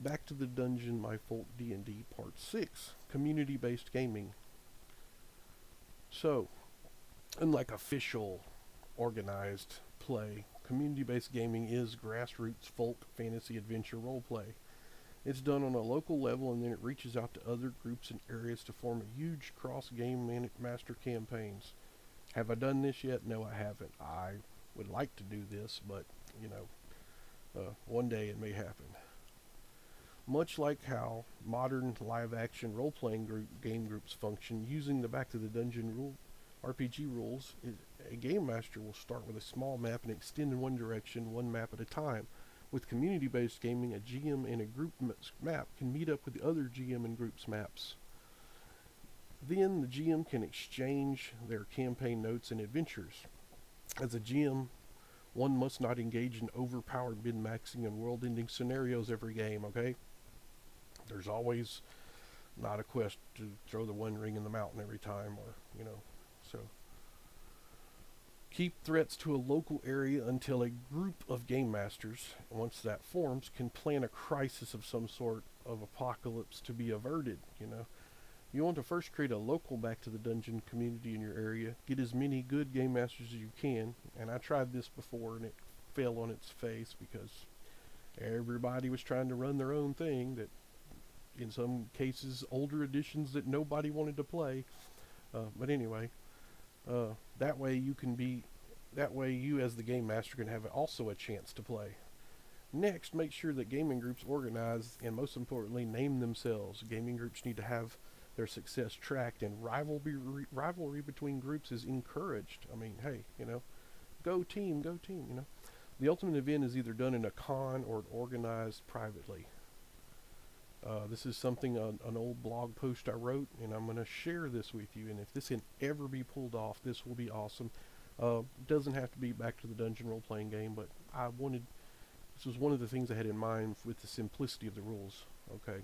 Back to the Dungeon My Folk D&D Part 6, Community-Based Gaming. So, unlike official, organized play, community-based gaming is grassroots folk fantasy adventure roleplay. It's done on a local level and then it reaches out to other groups and areas to form a huge cross-game master campaigns. Have I done this yet? No, I haven't. I would like to do this, but, one day it may happen. Much like how modern live-action role-playing game groups function, using the Back to the Dungeon RPG rules, a game master will start with a small map and extend in one direction, one map at a time. With community-based gaming, a GM and a group map can meet up with the other GM and group's maps. Then the GM can exchange their campaign notes and adventures. As a GM, one must not engage in overpowered min-maxing and world-ending scenarios every game, okay? There's always not a quest to throw the one ring in the mountain every time, or, so. Keep threats to a local area until a group of game masters, once that forms, can plan a crisis of some sort of apocalypse to be averted, You want to first create a local Back to the Dungeon community in your area. Get as many good game masters as you can, and I tried this before and it fell on its face because everybody was trying to run their own thing that in some cases older editions that nobody wanted to play. But anyway, that way you as the game master can have also a chance to play. Next, make sure that gaming groups organize and most importantly name themselves. Gaming groups need to have their success tracked and rivalry between groups is encouraged. I mean, hey, go team, The ultimate event is either done in a con or organized privately. This is something an old blog post I wrote, and I'm going to share this with you. And if this can ever be pulled off, this will be awesome. Doesn't have to be Back to the Dungeon role-playing game, but this was one of the things I had in mind with the simplicity of the rules. Okay.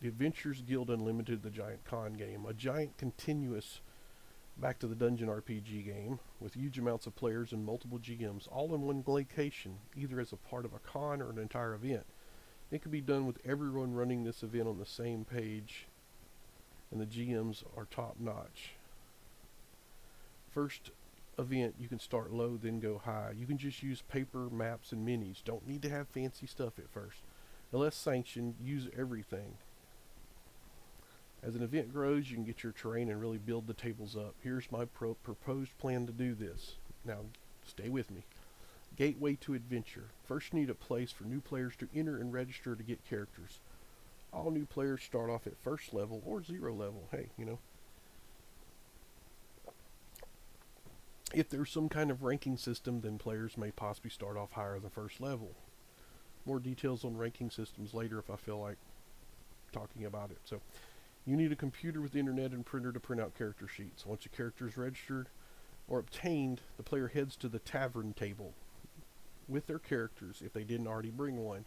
The Adventures Guild Unlimited, the Giant Con game, a giant continuous Back to the Dungeon RPG game with huge amounts of players and multiple GMs, all in one location, either as a part of a con or an entire event. It can be done with everyone running this event on the same page, and the GMs are top notch. First event, you can start low, then go high. You can just use paper, maps, and minis. Don't need to have fancy stuff at first. Unless sanctioned, use everything. As an event grows, you can get your terrain and really build the tables up. Here's my proposed plan to do this. Now, stay with me. Gateway to Adventure. First, you need a place for new players to enter and register to get characters. All new players start off at first level or 0 level. Hey, If there's some kind of ranking system, then players may possibly start off higher than first level. More details on ranking systems later if I feel like talking about it. So, you need a computer with internet and printer to print out character sheets. Once a character is registered or obtained, the player heads to the tavern table with their characters if they didn't already bring one.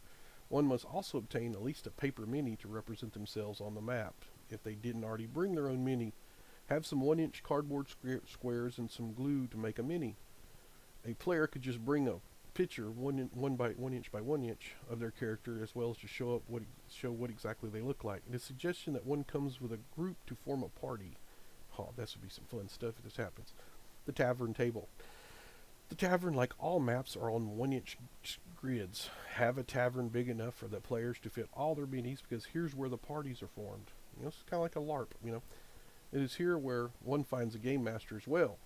One must also obtain at least a paper mini to represent themselves on the map if they didn't already bring their own mini. Have some 1-inch cardboard squares and some glue to make a mini. A player could just bring a picture 1 inch by 1 inch of their character as well as to show what exactly they look like. The suggestion that one comes with a group to form a party. Oh, this would be some fun stuff if this happens. The tavern table. The tavern, like all maps, are on 1-inch grids. Have a tavern big enough for the players to fit all their minis because here's where the parties are formed. It's kind of like a LARP, It is here where one finds a game master as well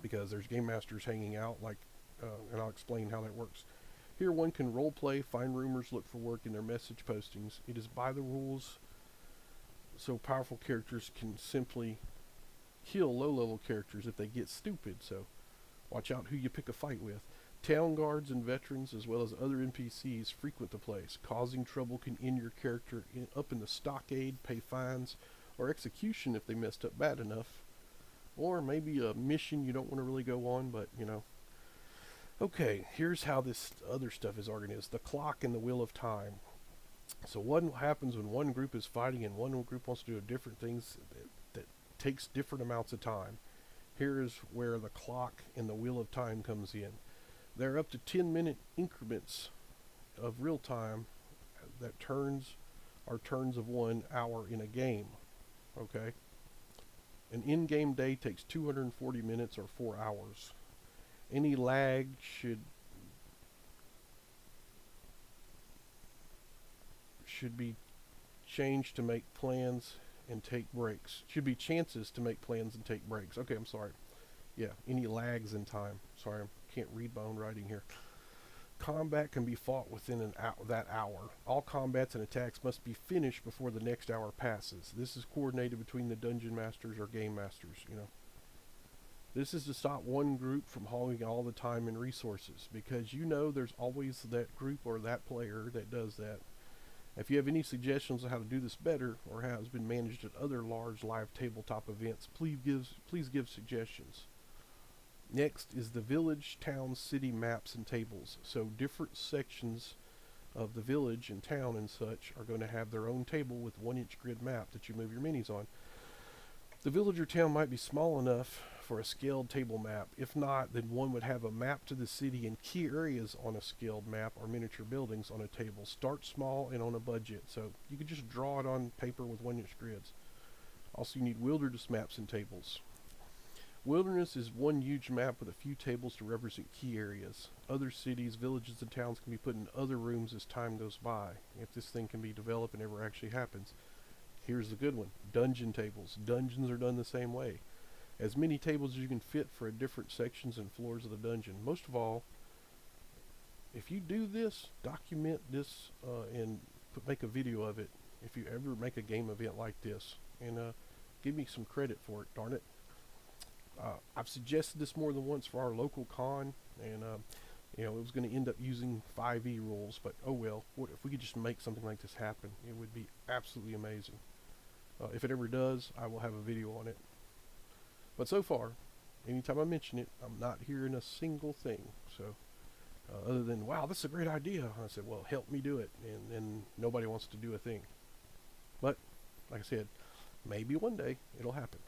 because there's game masters hanging out and I'll explain how that works. Here one can role play, find rumors, look for work in their message postings. It is by the rules, so powerful characters can simply kill low-level characters if they get stupid, so watch out who you pick a fight with. Town guards and veterans, as well as other NPCs, frequent the place. Causing trouble can end your character up in the stockade, pay fines, or execution if they messed up bad enough. Or maybe a mission you don't want to really go on, but, Okay, here's how this other stuff is organized. The clock and the wheel of time. So what happens when one group is fighting and one group wants to do different things that takes different amounts of time? Here is where the clock and the wheel of time comes in. There are up to 10-minute increments of real time that turns are turns of 1 hour in a game. Okay? An in-game day takes 240 minutes or 4 hours. Any lag should be changed to make plans and take breaks. Should be chances to make plans and take breaks. Okay, I'm sorry. Yeah, any lags in time. Sorry, I can't read my own writing here. Combat can be fought within that hour. All combats and attacks must be finished before the next hour passes. This is coordinated between the dungeon masters or game masters, you know. This is to stop one group from hogging all the time and resources, because you know there's always that group or that player that does that. If you have any suggestions on how to do this better, or how it's been managed at other large live tabletop events, please give suggestions. Next is the village, town, city maps and tables. So different sections of the village and town and such are going to have their own table with 1-inch grid map that you move your minis on. The village or town might be small enough for a scaled table map. If not, then one would have a map to the city and key areas on a scaled map or miniature buildings on a table. Start small and on a budget. So you could just draw it on paper with 1-inch grids. Also, you need wilderness maps and tables. Wilderness is one huge map with a few tables to represent key areas. Other cities, villages, and towns can be put in other rooms as time goes by, if this thing can be developed and ever actually happens. Here's the good one. Dungeon tables. Dungeons are done the same way. As many tables as you can fit for different sections and floors of the dungeon. Most of all, if you do this, document this and make a video of it if you ever make a game event like this. And give me some credit for it, darn it. I've suggested this more than once for our local con, and you know, it was going to end up using 5e rules, but oh well. What if we could just make something like this happen? It would be absolutely amazing. If it ever does, I will have a video on it. But so far, anytime I mention it, I'm not hearing a single thing. So, other than, wow, this is a great idea. I said, well, help me do it. And nobody wants to do a thing. But, like I said, maybe one day it'll happen.